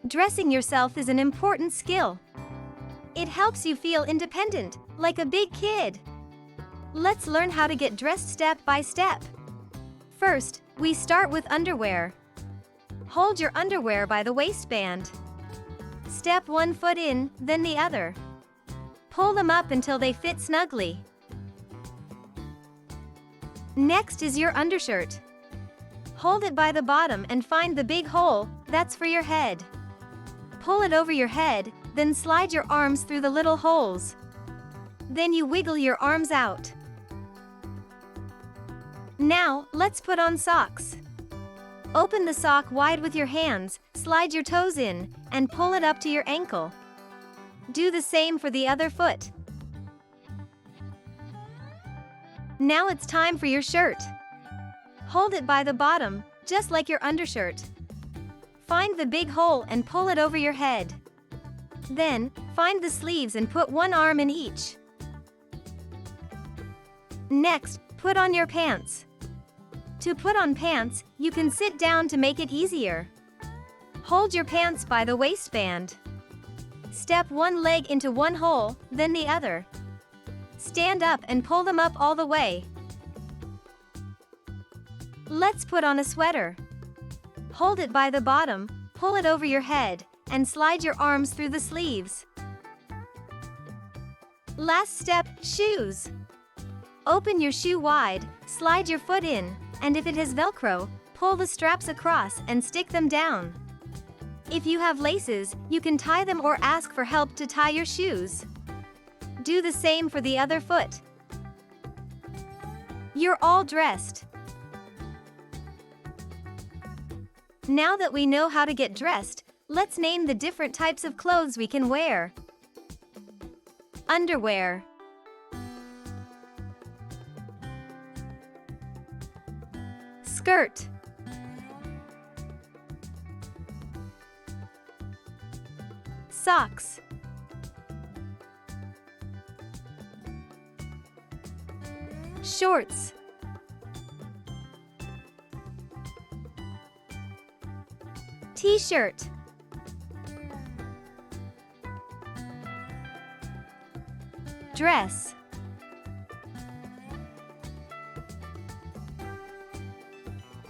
Dressing yourself is an important skill. It helps you feel independent, like a big kid. Let's learn how to get dressed step by step. First, we start with underwear. Hold your underwear by the waistband. Step one foot in, then the other. Pull them up until they fit snugly. Next is your undershirt. Hold it by the bottom and find the big hole, that's for your head. Pull it over your head, then slide your arms through the little holes. Then you wiggle your arms out. Now, let's put on socks. Open the sock wide with your hands, slide your toes in, and pull it up to your ankle. Do the same for the other foot. Now it's time for your shirt. Hold it by the bottom, just like your undershirt. Find the big hole and pull it over your head. Then, find the sleeves and put one arm in each. Next, put on your pants. To put on pants, you can sit down to make it easier. Hold your pants by the waistband. Step one leg into one hole, then the other. Stand up and pull them up all the way. Let's put on a sweater. Hold it by the bottom, pull it over your head, and slide your arms through the sleeves. Last step, shoes. Open your shoe wide, slide your foot in, and if it has Velcro, pull the straps across and stick them down. If you have laces, you can tie them or ask for help to tie your shoes. Do the same for the other foot. You're all dressed. Now that we know how to get dressed, let's name the different types of clothes we can wear. Underwear. Skirt. Socks. Shorts. T-shirt. Dress.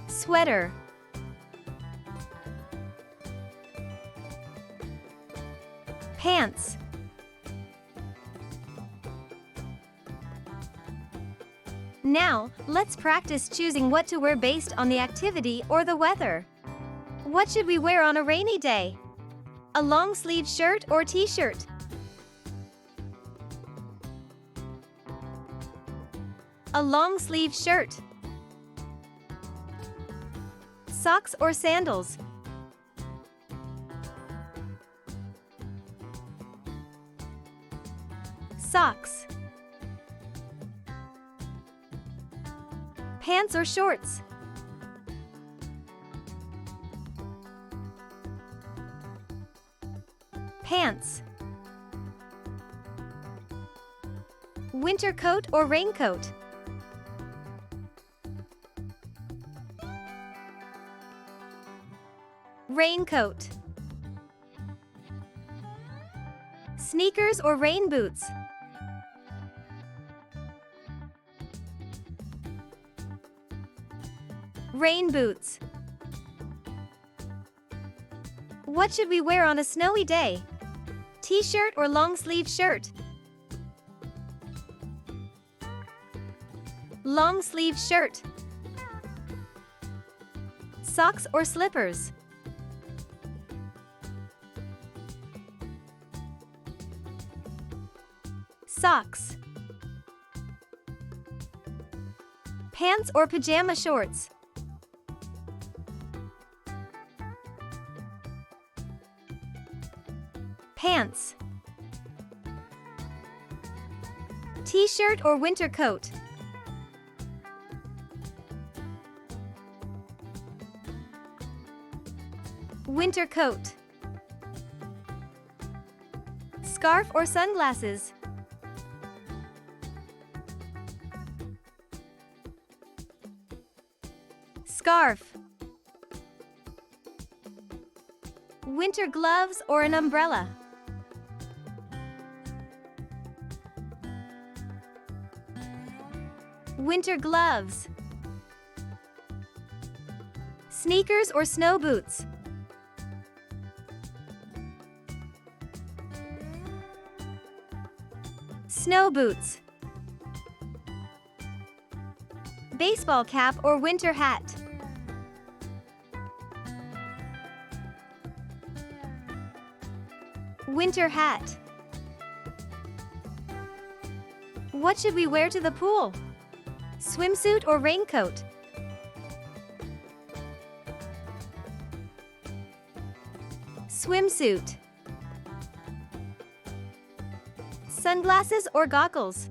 Sweater. Pants. Now, let's practice choosing what to wear based on the activity or the weather. What should we wear on a rainy day? A long-sleeved shirt or t-shirt? A long-sleeved shirt. Socks or sandals? Socks. Pants or shorts? Pants. Winter coat or raincoat? Raincoat. Sneakers or rain boots? Rain boots. What should we wear on a snowy day? T-shirt or long-sleeve shirt? Long-sleeve shirt. Socks or slippers? Socks. Pants or pajama shorts? Pants. T-shirt or winter coat? Winter coat. Scarf or sunglasses? Scarf. Winter gloves or an umbrella? Winter gloves. Sneakers or snow boots? Snow boots. Baseball cap or winter hat? Winter hat. What should we wear to the pool? Swimsuit or raincoat? Swimsuit. Sunglasses or goggles?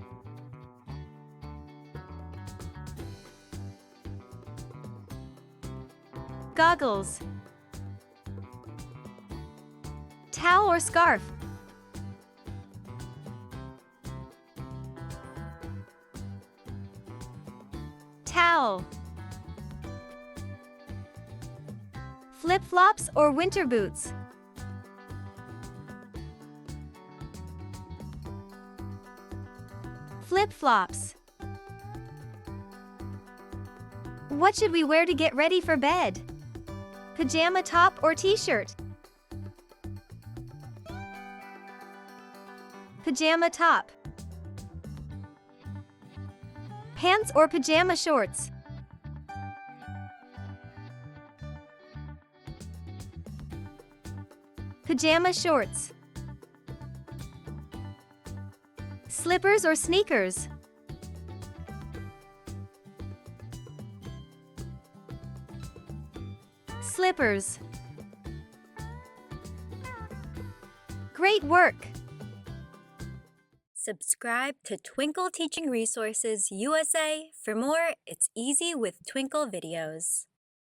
Goggles. Towel or scarf? Towel. Flip-flops or winter boots? Flip-flops. What should we wear to get ready for bed? Pajama top or t-shirt? Pajama top. Pants or pajama shorts? Pajama shorts. Slippers or sneakers? Slippers. Great work! Subscribe to Twinkl Teaching Resources USA for more It's Easy with Twinkl videos.